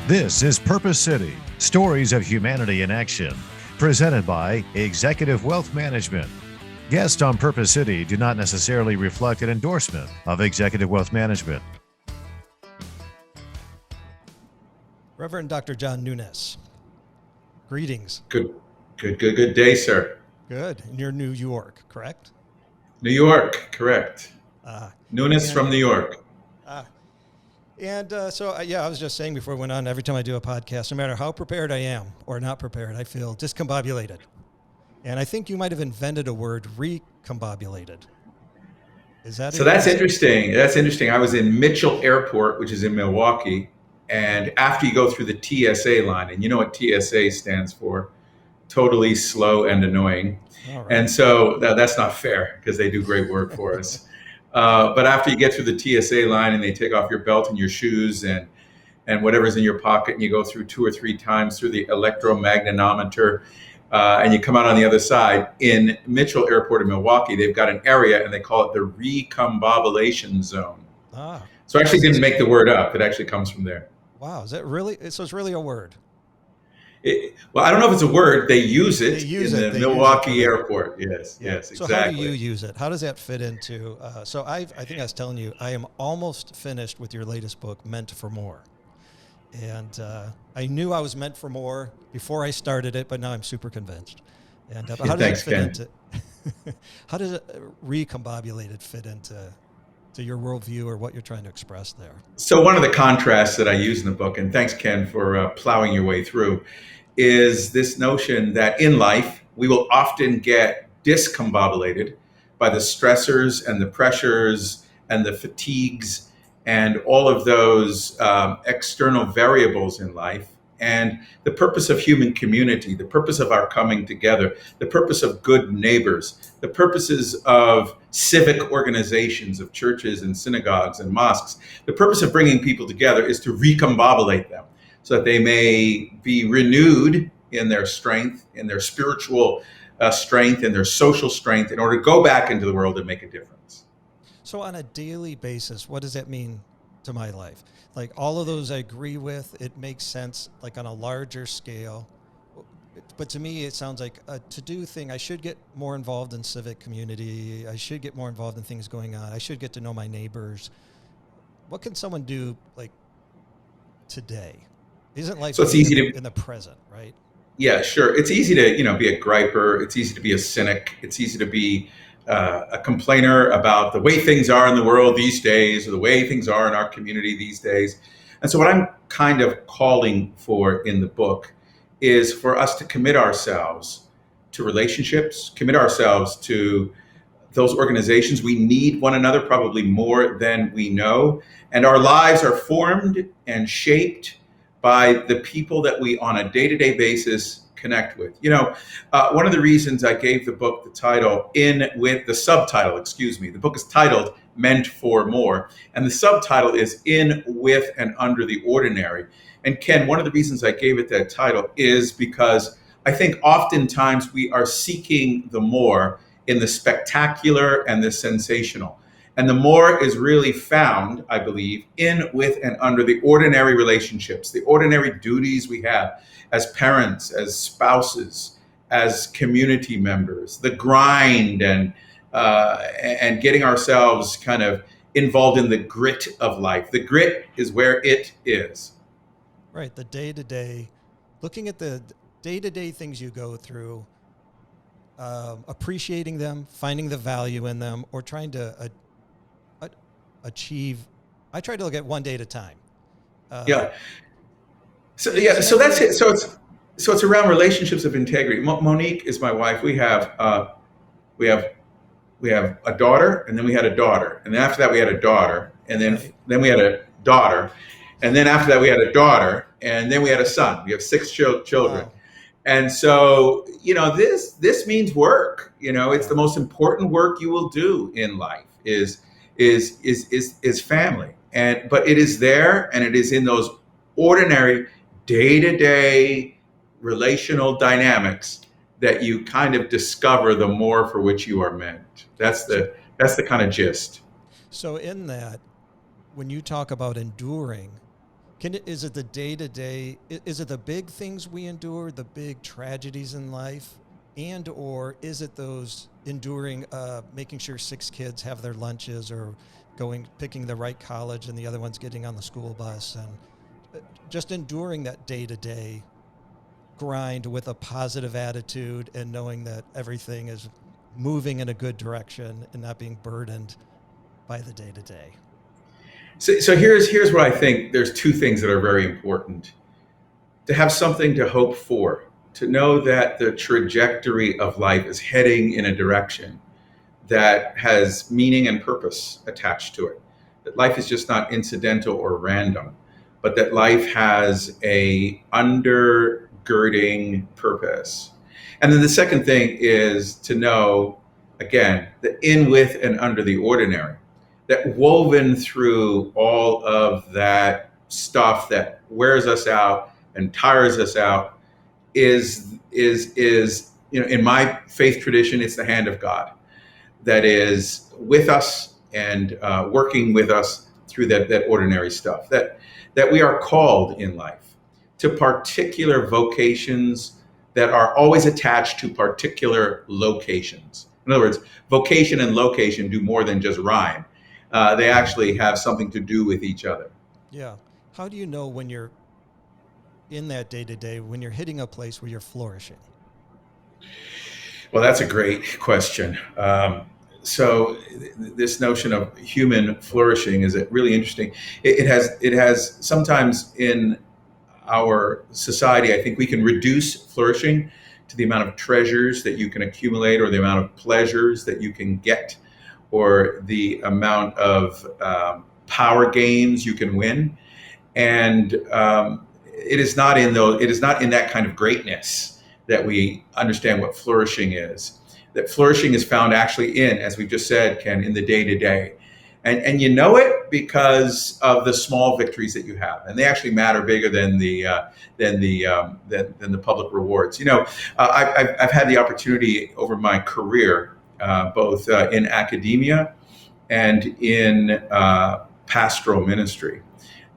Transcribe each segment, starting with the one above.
This is Purpose City, Stories of Humanity in Action, presented by Executive Wealth Management. Guests on Purpose City do not necessarily reflect an endorsement of Executive Wealth Management. Reverend Dr. John Nunes, greetings. Good day, sir. Good. And you're New York, correct? New York, correct. Nunes from New York. I was just saying before we went on, every time I do a podcast, no matter how prepared I am or not prepared, I feel discombobulated. And I think you might have invented a word, recombobulated. Is that so? That's interesting. That's interesting. I was in Mitchell Airport, which is in Milwaukee. And after you go through the TSA line, and you know what TSA stands for, totally slow and annoying. Right. And so that's not fair because they do great work for us. But after you get through the TSA line and they take off your belt and your shoes and whatever's in your pocket, and you go through 2 or 3 times through the electromagnetometer, and you come out on the other side, in Mitchell Airport in Milwaukee, they've got an area and they call it the recombobulation zone. So I actually didn't make the word up. It actually comes from there. Wow. Is that really? So it's really a word. Well, I don't know if it's a word. They use it in the Milwaukee airport. Yes, exactly. So how do you use it? How does that fit into? I think I was telling you, I am almost finished with your latest book, Meant for More. And I knew I was meant for more before I started it, but now I'm super convinced. And how does it fit into? How does recombobulated fit into your worldview or what you're trying to express there? So one of the contrasts that I use in the book, and thanks, Ken, for plowing your way through, is this notion that in life, we will often get discombobulated by the stressors and the pressures and the fatigues and all of those external variables in life. And the purpose of human community, the purpose of our coming together, the purpose of good neighbors, the purposes of civic organizations, of churches and synagogues and mosques, the purpose of bringing people together is to recombobulate them so that they may be renewed in their strength, in their spiritual strength, in their social strength, in order to go back into the world and make a difference. So on a daily basis, what does that mean to my life? Like all of those I agree with, it makes sense like on a larger scale. But to me, it sounds like a to-do thing. I should get more involved in civic community. I should get more involved in things going on. I should get to know my neighbors. What can someone do like today? Isn't life in the present, right? Yeah, sure. It's easy to, be a griper. It's easy to be a cynic. It's easy to be a complainer about the way things are in the world these days, or the way things are in our community these days. And so what I'm kind of calling for in the book is for us to commit ourselves to relationships, commit ourselves to those organizations. We need one another probably more than we know. And our lives are formed and shaped by the people that we on a day-to-day basis connect with. One of the reasons I gave the book the subtitle, the book is titled Meant for More, and the subtitle is In, With, and Under the Ordinary. And Ken, one of the reasons I gave it that title is because I think oftentimes we are seeking the more in the spectacular and the sensational. And the more is really found, I believe, in, with, and under the ordinary relationships, the ordinary duties we have as parents, as spouses, as community members, the grind and getting ourselves kind of involved in the grit of life. The grit is where it is. Right, the day-to-day, looking at the day-to-day things you go through, appreciating them, finding the value in them, or trying to achieve. I try to look at one day at a time. So that's it. So it's around relationships of integrity. Monique is my wife. We have a daughter, and then we had a daughter, and then after that we had a daughter, and then we had a daughter, and then after that we had a daughter, and then we had a son. We have 6 children. Wow. And so, this means work. It's the most important work you will do in life is family. But it is there, and it is in those ordinary day-to-day relational dynamics that you kind of discover the more for which you are meant. That's the kind of gist. So in that, when you talk about enduring, Is it the day-to-day, is it the big things we endure, the big tragedies in life, and or is it those enduring, making sure 6 kids have their lunches, or picking the right college and the other one's getting on the school bus, and just enduring that day-to-day grind with a positive attitude and knowing that everything is moving in a good direction and not being burdened by the day-to-day? So here's what I think. There's 2 things that are very important: to have something to hope for, to know that the trajectory of life is heading in a direction that has meaning and purpose attached to it. That life is just not incidental or random, but that life has a undergirding purpose. And then the second thing is to know, again, that in, with, and under the ordinary, that woven through all of that stuff that wears us out and tires us out is in my faith tradition, it's the hand of God that is with us and working with us through that ordinary stuff. That we are called in life to particular vocations that are always attached to particular locations. In other words, vocation and location do more than just rhyme. They actually have something to do with each other. Yeah. How do you know when you're in that day-to-day, when you're hitting a place where you're flourishing? Well, that's a great question. So this notion of human flourishing is really interesting. It has sometimes in our society, I think we can reduce flourishing to the amount of treasures that you can accumulate, or the amount of pleasures that you can get, or the amount of power gains you can win. And it is not in that kind of greatness that we understand what flourishing is. That flourishing is found actually in, as we've just said, Ken, in the day-to-day. And you know it because of the small victories that you have, and they actually matter bigger than the public rewards. I've had the opportunity over my career, both in academia and in pastoral ministry,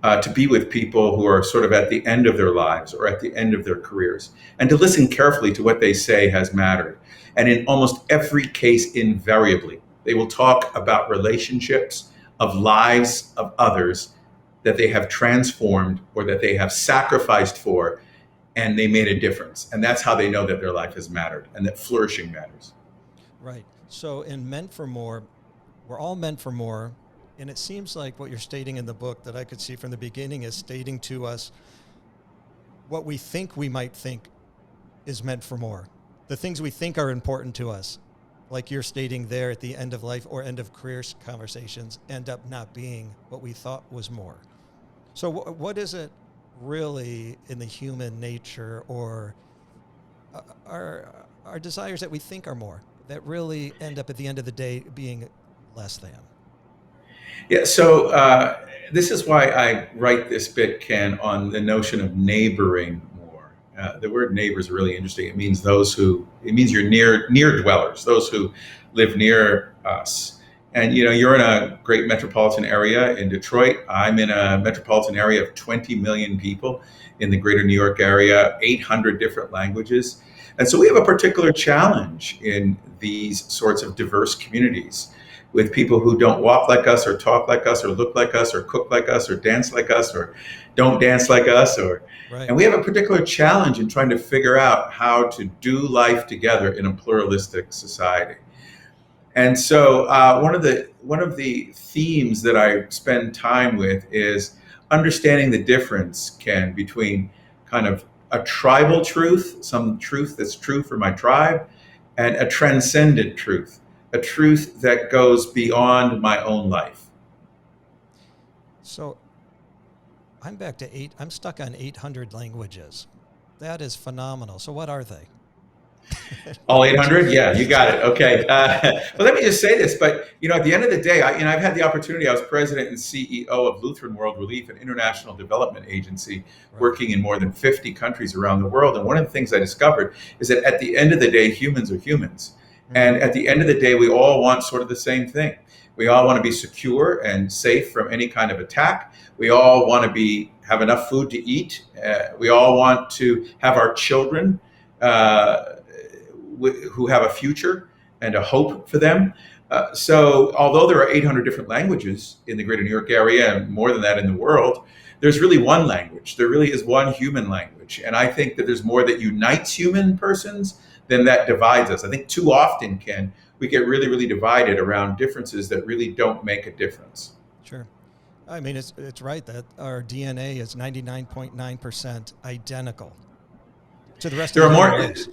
to be with people who are sort of at the end of their lives or at the end of their careers, and to listen carefully to what they say has mattered. And in almost every case, invariably, they will talk about relationships of lives of others that they have transformed or that they have sacrificed for, and they made a difference. And that's how they know that their life has mattered and that flourishing matters. Right. So in Meant for More, we're all meant for more. And it seems like what you're stating in the book that I could see from the beginning is stating to us what we think we might think is meant for more. The things we think are important to us, like you're stating there at the end of life or end of career conversations, end up not being what we thought was more. So what is it really in the human nature, or our desires that we think are more, that really end up at the end of the day being less than? Yeah, so this is why I write this bit, Ken, on the notion of neighboring more. The word neighbor is really interesting. It means you're near dwellers, those who live near us. And you're in a great metropolitan area in Detroit. I'm in a metropolitan area of 20 million people in the greater New York area, 800 different languages. And so we have a particular challenge in these sorts of diverse communities, with people who don't walk like us, or talk like us, or look like us, or cook like us, or dance like us, or don't dance like us. Right. And we have a particular challenge in trying to figure out how to do life together in a pluralistic society. And so one of the themes that I spend time with is understanding the difference, Ken, between kind of a tribal truth, some truth that's true for my tribe, and a transcendent truth, a truth that goes beyond my own life. So I'm stuck on 800 languages. That is phenomenal. So what are they? All 800? Yeah, you got it. Okay. Well, let me just say this, but at the end of the day, I've had the opportunity. I was president and CEO of Lutheran World Relief, an international development agency working in more than 50 countries around the world. And one of the things I discovered is that at the end of the day, humans are humans. And at the end of the day, we all want sort of the same thing. We all want to be secure and safe from any kind of attack. We all want to have enough food to eat. We all want to have our children who have a future and a hope for them. So although there are 800 different languages in the greater New York area and more than that in the world, there's really one language. There really is one human language. And I think that there's more that unites human persons than that divides us. I think too often, Ken, we get really, really divided around differences that really don't make a difference. Sure. I mean, it's right that our DNA is 99.9% identical to the rest There of are the more. race.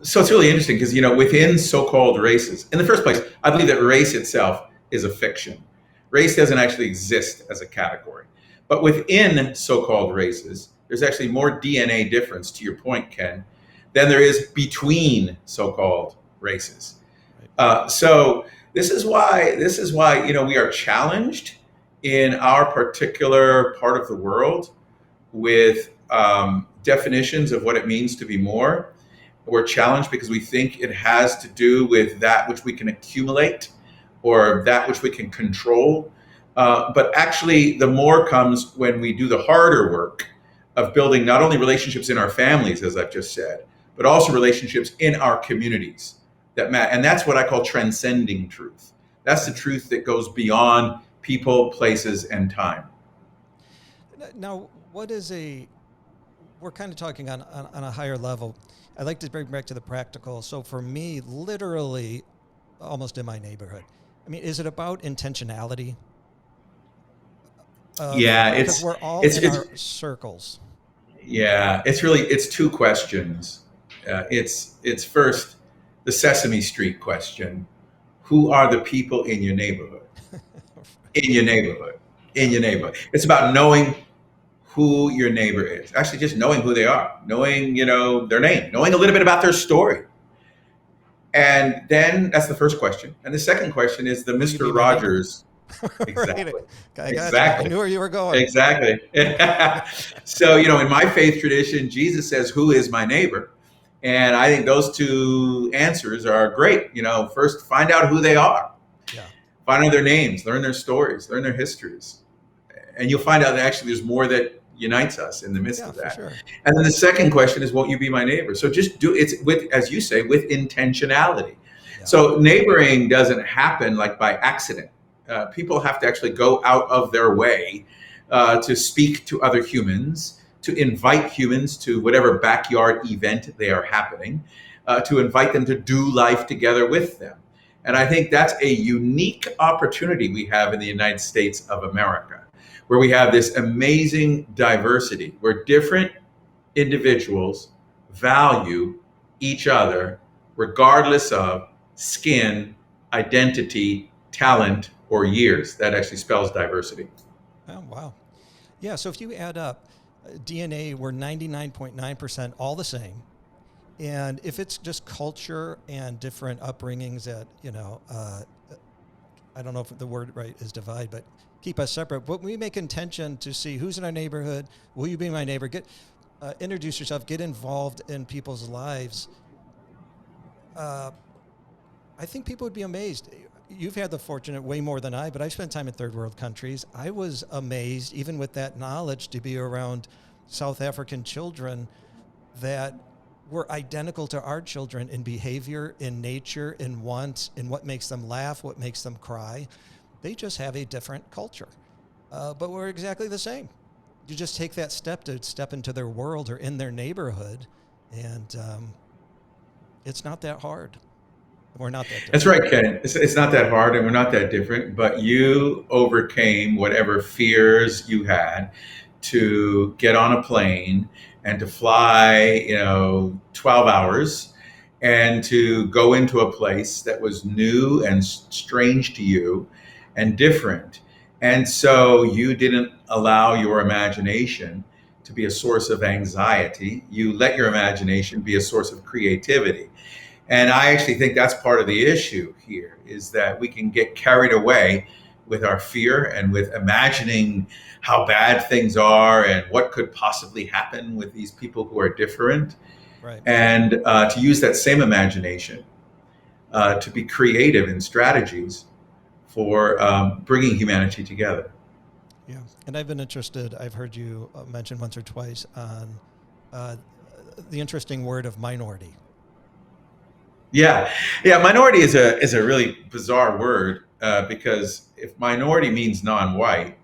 So it's really interesting because, within so-called races, in the first place, I believe that race itself is a fiction. Race doesn't actually exist as a category. But within so-called races, there's actually more DNA difference, to your point, Ken, than there is between so-called races. So this is why we are challenged in our particular part of the world with definitions of what it means to be more. We're challenged because we think it has to do with that which we can accumulate or that which we can control. But actually, the more comes when we do the harder work of building not only relationships in our families, as I've just said, but also relationships in our communities that matter. And that's what I call transcending truth. That's the truth that goes beyond people, places, and time. Now, we're kind of talking on a higher level. I'd like to bring back to the practical. So for me, literally, almost in my neighborhood, I mean, is it about intentionality? Because we're all in our circles. Yeah, it's two questions. It's first the Sesame Street question: who are the people in your neighborhood? In your neighborhood. It's about knowing who your neighbor is. Actually, just knowing who they are, knowing their name, knowing a little bit about their story. And then that's the first question. And the second question is the Mr. Rogers. Exactly. I knew where you were going. Exactly. So, in my faith tradition, Jesus says, "Who is my neighbor?" And I think those two answers are great. First, find out who they are. Yeah. Find out their names, learn their stories, learn their histories. And you'll find out that actually there's more that unites us in the midst of that. Sure. And then the second question is, won't you be my neighbor? So just it's with, as you say, with intentionality. Yeah. So neighboring doesn't happen like by accident. People have to actually go out of their way to speak to other humans, to invite humans to whatever backyard event they are happening, to invite them to do life together with them. And I think that's a unique opportunity we have in the United States of America, where we have this amazing diversity, where different individuals value each other regardless of skin, identity, talent, or years. That actually spells diversity. Oh, wow. Yeah, so if you add up DNA, we're 99.9% all the same. And if it's just culture and different upbringings that, I don't know if the word right is divide, but keep us separate. But we make intention to see who's in our neighborhood. Will you be my neighbor? Introduce yourself, get involved in people's lives. I think people would be amazed. You've had the fortunate way more than I, but I've spent time in third world countries. I was amazed, even with that knowledge, to be around South African children that were identical to our children in behavior, in nature, in wants, in what makes them laugh, what makes them cry. They just have a different culture, but we're exactly the same. You just take that step to step into their world or in their neighborhood, and it's not that hard. We're not that different. That's right, Ken. It's not that hard, and we're not that different, but you overcame whatever fears you had to get on a plane and to fly, 12 hours and to go into a place that was new and strange to you and different. And so you didn't allow your imagination to be a source of anxiety. You let your imagination be a source of creativity. And I actually think that's part of the issue here, is that we can get carried away with our fear and with imagining how bad things are and what could possibly happen with these people who are different. Right. And to use that same imagination to be creative in strategies for bringing humanity together. Yeah, and I've been interested. I've heard you mention once or twice on the interesting word of minority. Yeah, yeah. Minority is a really bizarre word because if minority means non-white,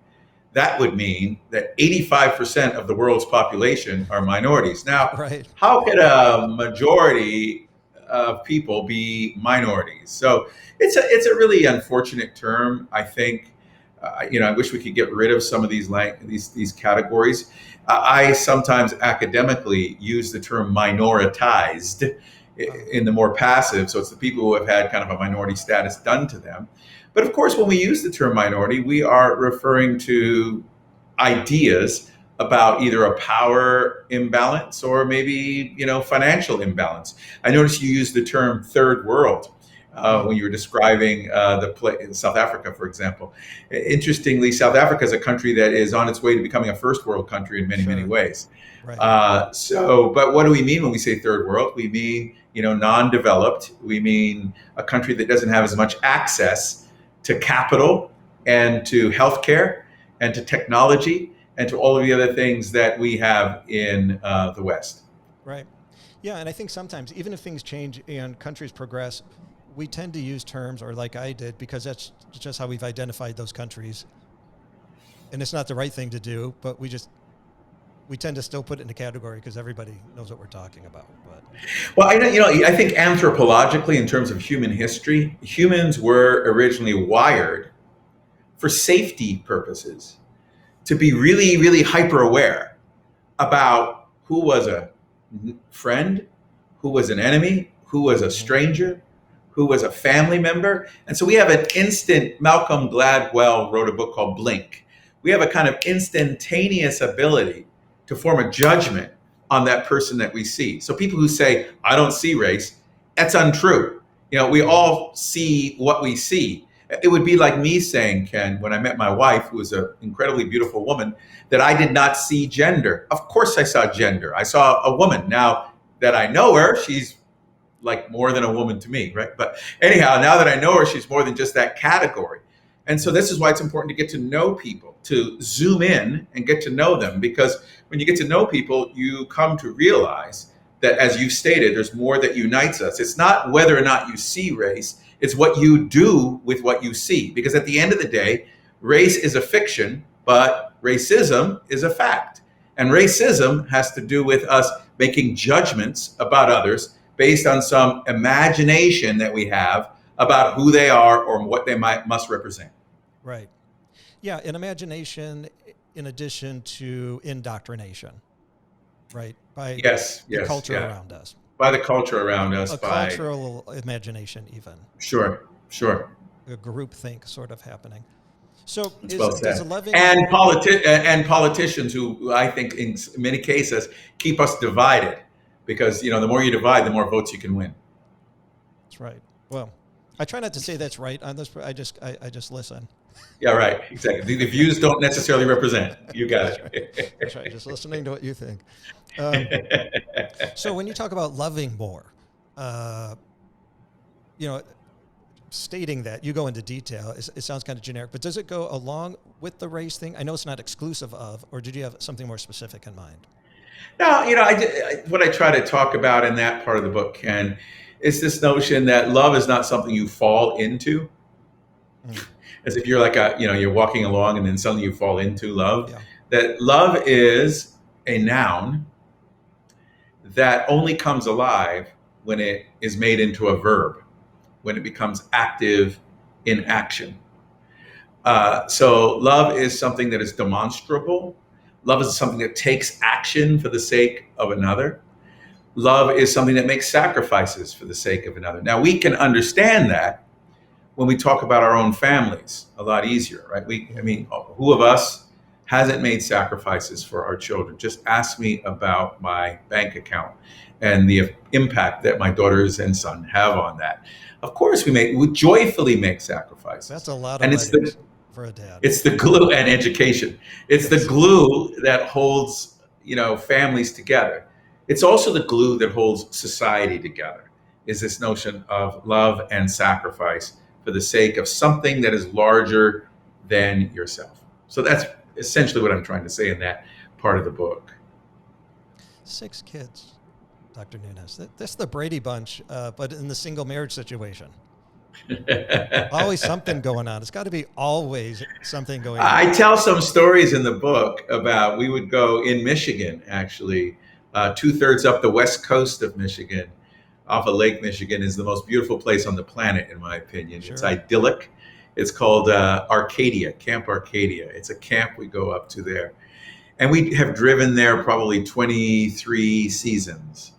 that would mean that 85% of the world's population are minorities. Now, Right. how could a majority of people be minorities? So it's a really unfortunate term. I think, I wish we could get rid of some of these categories. I sometimes academically use the term minoritized in the more passive. So it's the people who have had kind of a minority status done to them. But of course, when we use the term minority, we are referring to ideas about either a power imbalance or maybe financial imbalance. I noticed you used the term third world when you were describing South Africa, for example. Interestingly, South Africa is a country that is on its way to becoming a first world country in many, many Sure. ways. Right. But what do we mean when we say third world? We mean, non-developed. We mean a country that doesn't have as much access to capital and to healthcare and to technology and to all of the other things that we have in the West. Right. Yeah, and I think sometimes, even if things change and countries progress, we tend to use terms, or like I did, because that's just how we've identified those countries. And it's not the right thing to do, but we tend to still put it in a category because everybody knows what we're talking about. But Well, I think anthropologically, in terms of human history, humans were originally wired for safety purposes to be really, really hyper aware about who was a friend, who was an enemy, who was a stranger, who was a family member. And so we have an instant, Malcolm Gladwell wrote a book called Blink. We have a kind of instantaneous ability to form a judgment on that person that we see. So people who say, I don't see race, that's untrue. We all see what we see. It would be like me saying, Ken, when I met my wife, who was an incredibly beautiful woman, that I did not see gender. Of course I saw gender. I saw a woman. Now that I know her, she's like more than a woman to me, right? But anyhow, now that I know her, she's more than just that category. And so this is why it's important to get to know people, to zoom in and get to know them, because when you get to know people, you come to realize that, as you've stated, there's more that unites us. It's not whether or not you see race, it's what you do with what you see. Because at the end of the day, race is a fiction, but racism is a fact. And racism has to do with us making judgments about others based on some imagination that we have about who they are or what they must represent. right. Yeah, and imagination in addition to indoctrination, right? By the culture around us. By the culture around us. A cultural imagination even. Sure. A group think sort of happening. So does loving... And politicians who I think in many cases keep us divided, because the more you divide, the more votes you can win. That's right. Well, I try not to say that's right on this. I just listen. Yeah, right. Exactly. The views don't necessarily represent. You got it. That's right. Just listening to what you think. So when you talk about loving more, stating that, you go into detail. It sounds kind of generic, but does it go along with the race thing? I know it's not exclusive of, or did you have something more specific in mind? No, what I try to talk about in that part of the book, Ken, is this notion that love is not something you fall into. As if you're like you're walking along and then suddenly you fall into love. Yeah. That love is a noun that only comes alive when it is made into a verb, when it becomes active in action. So love is something that is demonstrable. Love is something that takes action for the sake of another. Love is something that makes sacrifices for the sake of another. Now, we can understand that when we talk about our own families a lot easier, right? Who of us hasn't made sacrifices for our children? Just ask me about my bank account and the impact that my daughters and son have on that. Of course, we joyfully make sacrifices. That's a lot of weddings for a dad. It's the glue, and education. It's the glue that holds, families together. It's also the glue that holds society together, is this notion of love and sacrifice for the sake of something that is larger than yourself. So that's essentially what I'm trying to say in that part of the book. 6 kids, Dr. Nunes. That's the Brady Bunch, but in the single marriage situation. Always something going on. It's got to be always something going on. I tell some stories in the book about, we would go in Michigan, actually, 2/3 up the west coast of Michigan, off of Lake Michigan, is the most beautiful place on the planet, in my opinion. Sure. It's idyllic. It's called Arcadia, Camp Arcadia. It's a camp we go up to there. And we have driven there probably 23 seasons.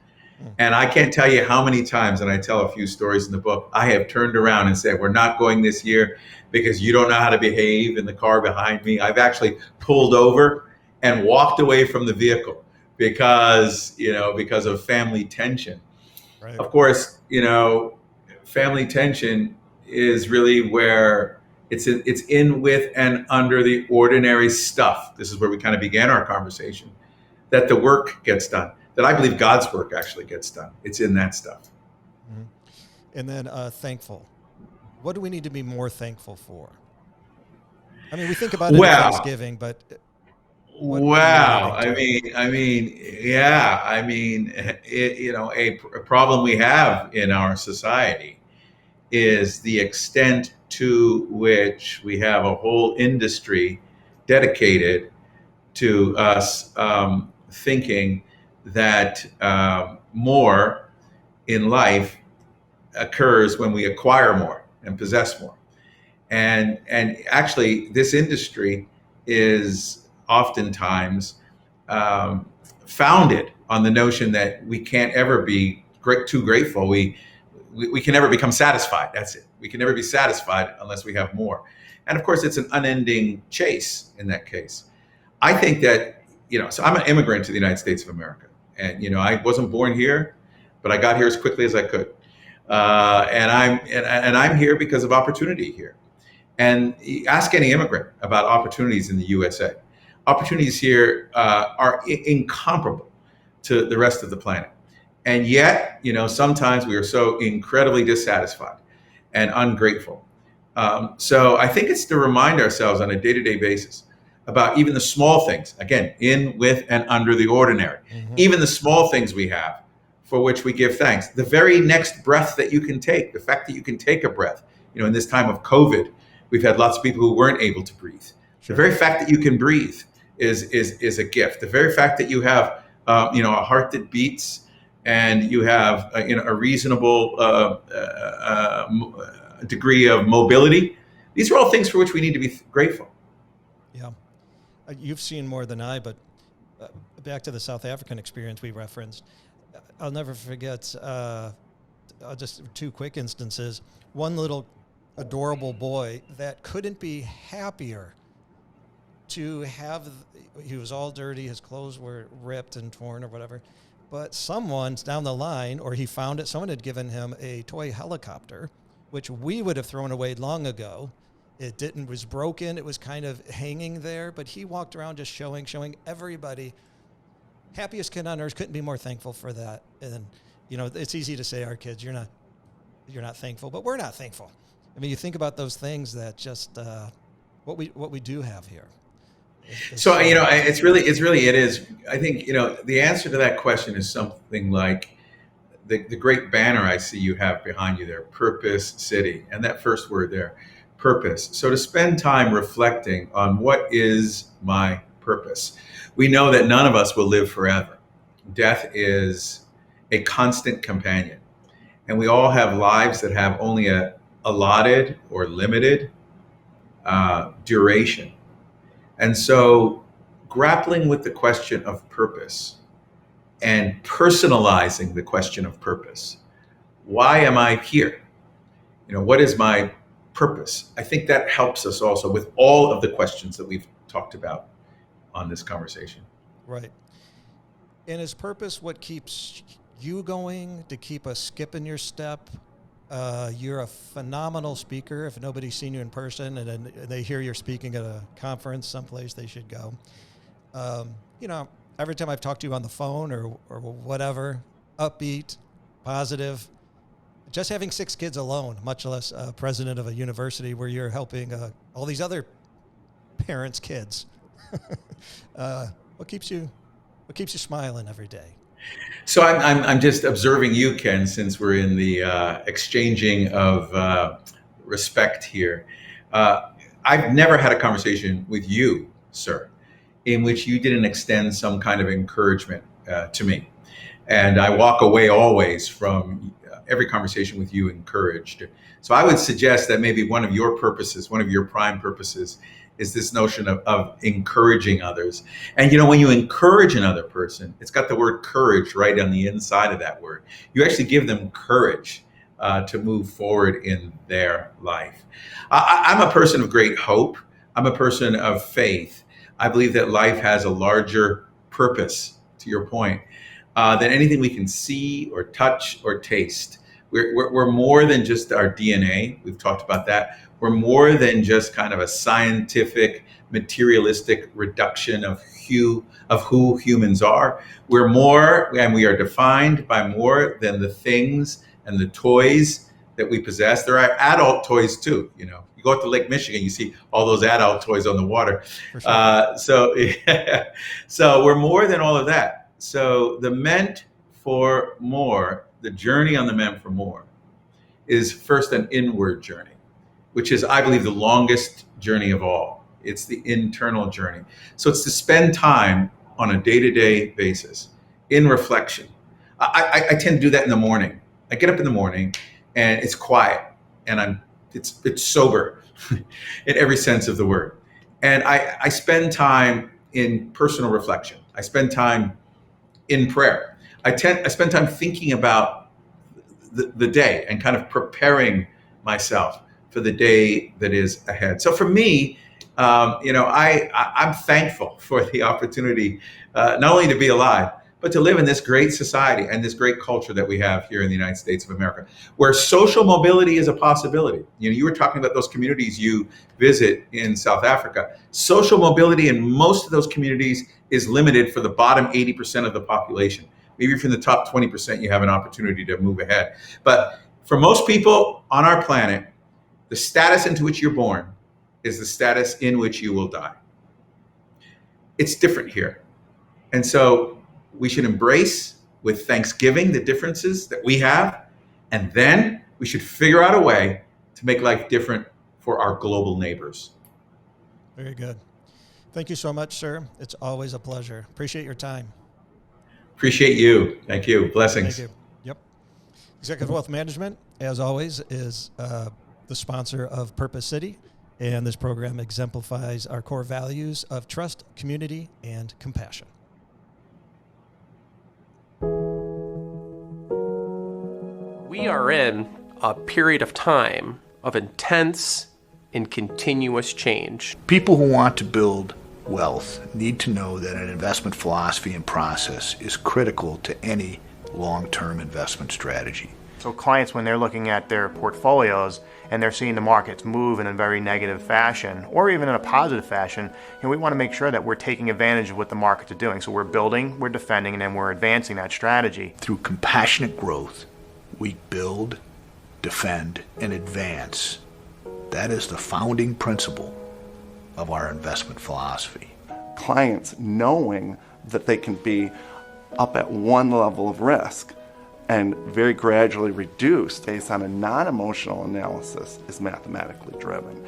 And I can't tell you how many times, and I tell a few stories in the book, I have turned around and said, we're not going this year because you don't know how to behave in the car behind me. I've actually pulled over and walked away from the vehicle because of family tension. Right. Of course, family tension is really where it's in with and under the ordinary stuff. This is where we kind of began our conversation, that the work gets done, that I believe God's work actually gets done. It's in that stuff. Mm-hmm. And then thankful. What do we need to be more thankful for? I mean, we think about it at Thanksgiving, but a problem we have in our society is the extent to which we have a whole industry dedicated to us thinking that more in life occurs when we acquire more and possess more. And actually, this industry is oftentimes founded on the notion that we can't ever be too grateful. We can never become satisfied. That's it. We can never be satisfied unless we have more. And of course, it's an unending chase in that case. I think that, so I'm an immigrant to the United States of America. And, I wasn't born here, but I got here as quickly as I could. And I'm here because of opportunity here. And ask any immigrant about opportunities in the USA. Opportunities here are incomparable to the rest of the planet. And yet, sometimes we are so incredibly dissatisfied and ungrateful. So I think it's to remind ourselves on a day-to-day basis about even the small things, again, in, with, and under the ordinary. Mm-hmm. Even the small things we have for which we give thanks. The very next breath that you can take, the fact that you can take a breath. In this time of COVID, we've had lots of people who weren't able to breathe. Sure. The very fact that you can breathe is a gift. The very fact that you have a heart that beats and you have a reasonable degree of mobility. These are all things for which we need to be grateful. Yeah. You've seen more than I, but back to the South African experience we referenced, I'll never forget just 2 quick instances. One little adorable boy that couldn't be happier to have, he was all dirty, his clothes were ripped and torn or whatever, but someone down the line, or he found it, someone had given him a toy helicopter, which we would have thrown away long ago. It was broken. It was kind of hanging there, but he walked around just showing everybody, happiest kid on earth, couldn't be more thankful for that. And, it's easy to say, our kids, you're not thankful, but we're not thankful. I mean, you think about those things that just, what we do have here. So, it is. I think, the answer to that question is something like the great banner I see you have behind you there, PurposeCity, and that first word there, purpose. So to spend time reflecting on what is my purpose. We know that none of us will live forever. Death is a constant companion. And we all have lives that have only a allotted or limited duration. And so grappling with the question of purpose and personalizing the question of purpose. Why am I here? What is my purpose? I think that helps us also with all of the questions that we've talked about on this conversation. Right. And is purpose what keeps you going, to keep a skip in your step? You're a phenomenal speaker. If nobody's seen you in person and they hear you're speaking at a conference someplace, they should go. Every time I've talked to you on the phone or whatever, upbeat, positive, just having 6 kids alone, much less president of a university where you're helping all these other parents' kids. What keeps you smiling every day? So I'm just observing you, Ken, since we're in the exchanging of respect here. I've never had a conversation with you, sir, in which you didn't extend some kind of encouragement to me. And I walk away always from every conversation with you encouraged. So I would suggest that maybe one of your purposes, one of your prime purposes, is this notion of encouraging others. And when you encourage another person, it's got the word courage right on the inside of that word. You actually give them courage to move forward in their life. I'm a person of great hope. I'm a person of faith. I believe that life has a larger purpose, to your point, than anything we can see or touch or taste. We're more than just our DNA. We've talked about that. We're more than just kind of a scientific, materialistic reduction of who humans are. We're more, and we are defined by more than the things and the toys that we possess. There are adult toys too. You go out to Lake Michigan, you see all those adult toys on the water. For sure. So we're more than all of that. So the meant for more, the journey on the meant for more, is first an inward journey, which is, I believe, the longest journey of all. It's the internal journey. So it's to spend time on a day-to-day basis in reflection. I tend to do that in the morning. I get up in the morning and it's quiet and it's sober in every sense of the word. And I spend time in personal reflection. I spend time in prayer. I spend time thinking about the day and kind of preparing myself for the day that is ahead. So for me, I'm thankful for the opportunity, not only to be alive, but to live in this great society and this great culture that we have here in the United States of America, where social mobility is a possibility. You were talking about those communities you visit in South Africa. Social mobility in most of those communities is limited for the bottom 80% of the population. Maybe if you're in the top 20%, you have an opportunity to move ahead. But for most people on our planet, the status into which you're born is the status in which you will die. It's different here. And so we should embrace with thanksgiving the differences that we have, and then we should figure out a way to make life different for our global neighbors. Very good. Thank you so much, sir. It's always a pleasure. Appreciate your time. Appreciate you. Thank you. Blessings. Thank you. Yep. Executive Wealth Management, as always, is the sponsor of PurposeCity, and this program exemplifies our core values of trust, community, and compassion. We are in a period of time of intense and continuous change. People who want to build wealth need to know that an investment philosophy and process is critical to any long-term investment strategy. So clients, when they're looking at their portfolios and they're seeing the markets move in a very negative fashion or even in a positive fashion, we want to make sure that we're taking advantage of what the markets are doing. So we're building, we're defending, and then we're advancing that strategy. Through compassionate growth, we build, defend, and advance. That is the founding principle of our investment philosophy. Clients knowing that they can be up at one level of risk and very gradually reduced based on a non-emotional analysis is mathematically driven.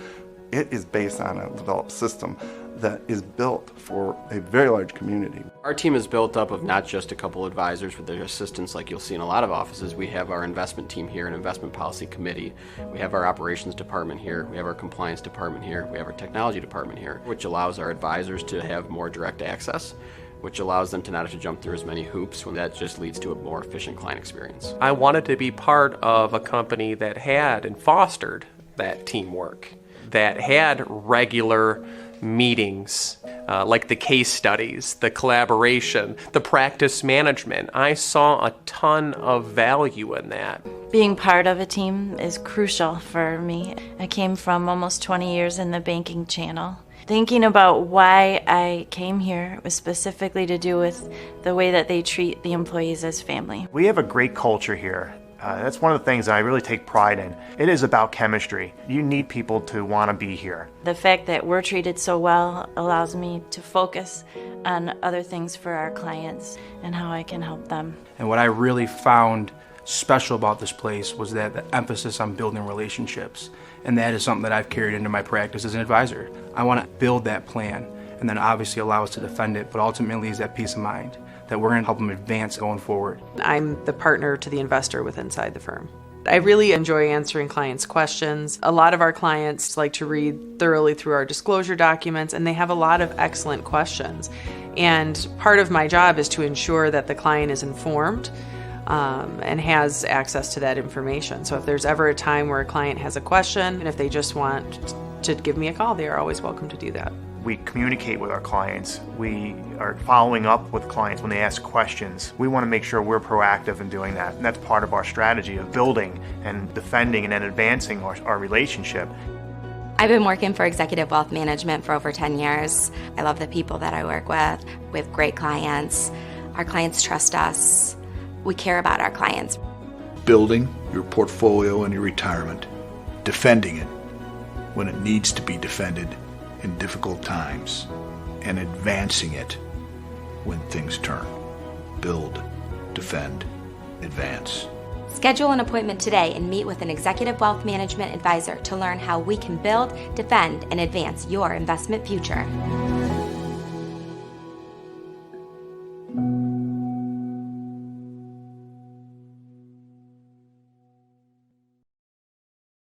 It is based on a developed system that is built for a very large community. Our team is built up of not just a couple advisors with their assistants like you'll see in a lot of offices. We have our investment team here, an investment policy committee. We have our operations department here. We have our compliance department here. We have our technology department here, which allows our advisors to have more direct access, which allows them to not have to jump through as many hoops, when that just leads to a more efficient client experience. I wanted to be part of a company that had and fostered that teamwork, that had regular meetings, like the case studies, the collaboration, the practice management. I saw a ton of value in that. Being part of a team is crucial for me. I came from almost 20 years in the banking channel. Thinking about why I came here was specifically to do with the way that they treat the employees as family. We have a great culture here. That's one of the things that I really take pride in. It is about chemistry. You need people to want to be here. The fact that we're treated so well allows me to focus on other things for our clients and how I can help them. And what I really found special about this place was that the emphasis on building relationships. And that is something that I've carried into my practice as an advisor. I want to build that plan and then obviously allow us to defend it, but ultimately is that peace of mind that we're going to help them advance going forward. I'm the partner to the investor with inside the firm. I really enjoy answering clients' questions. A lot of our clients like to read thoroughly through our disclosure documents, and they have a lot of excellent questions. And part of my job is to ensure that the client is informed and has access to that information. So if there's ever a time where a client has a question, and if they just want to give me a call, they are always welcome to do that. We communicate with our clients. We are following up with clients when they ask questions. We want to make sure we're proactive in doing that. And that's part of our strategy of building and defending and then advancing our relationship. I've been working for Executive Wealth Management for over 10 years. I love the people that I work with. We have great clients. Our clients trust us. We care about our clients. Building your portfolio in your retirement, defending it when it needs to be defended in difficult times, and advancing it when things turn. Build, defend, advance. Schedule an appointment today and meet with an Executive Wealth Management advisor to learn how we can build, defend, and advance your investment future.